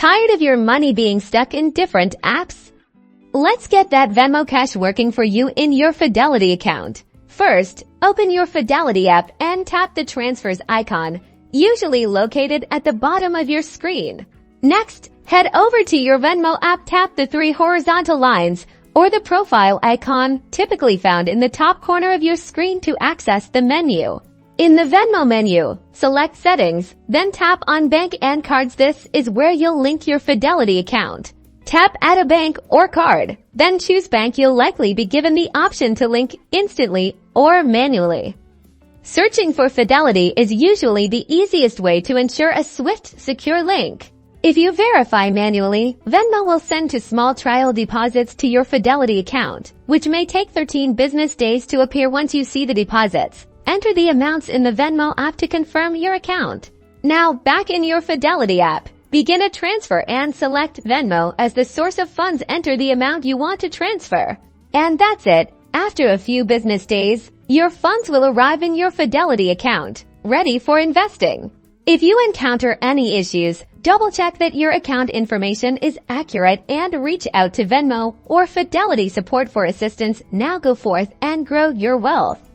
Tired of your money being stuck in different apps? Let's get that Venmo Cash working for you in your Fidelity account. First, open your Fidelity app and tap the transfers icon, usually located at the bottom of your screen. Next, head over to your Venmo app, tap the three horizontal lines or the profile icon typically found in the top corner of your screen to access the menu. In the Venmo menu, select Settings, then tap on Bank and Cards. This is where you'll link your Fidelity account. Tap Add a bank or card, then choose bank. You'll likely be given the option to link instantly or manually. Searching for Fidelity is usually the easiest way to ensure a swift, secure link. If you verify manually, Venmo will send to small trial deposits to your Fidelity account, which may take 13 business days to appear. Once you see the deposits, enter the amounts in the Venmo app to confirm your account. Now, back in your Fidelity app, begin a transfer and select Venmo as the source of funds. Enter the amount you want to transfer. And that's it. After a few business days, your funds will arrive in your Fidelity account, ready for investing. If you encounter any issues, double-check that your account information is accurate and reach out to Venmo or Fidelity support for assistance. Now go forth and grow your wealth.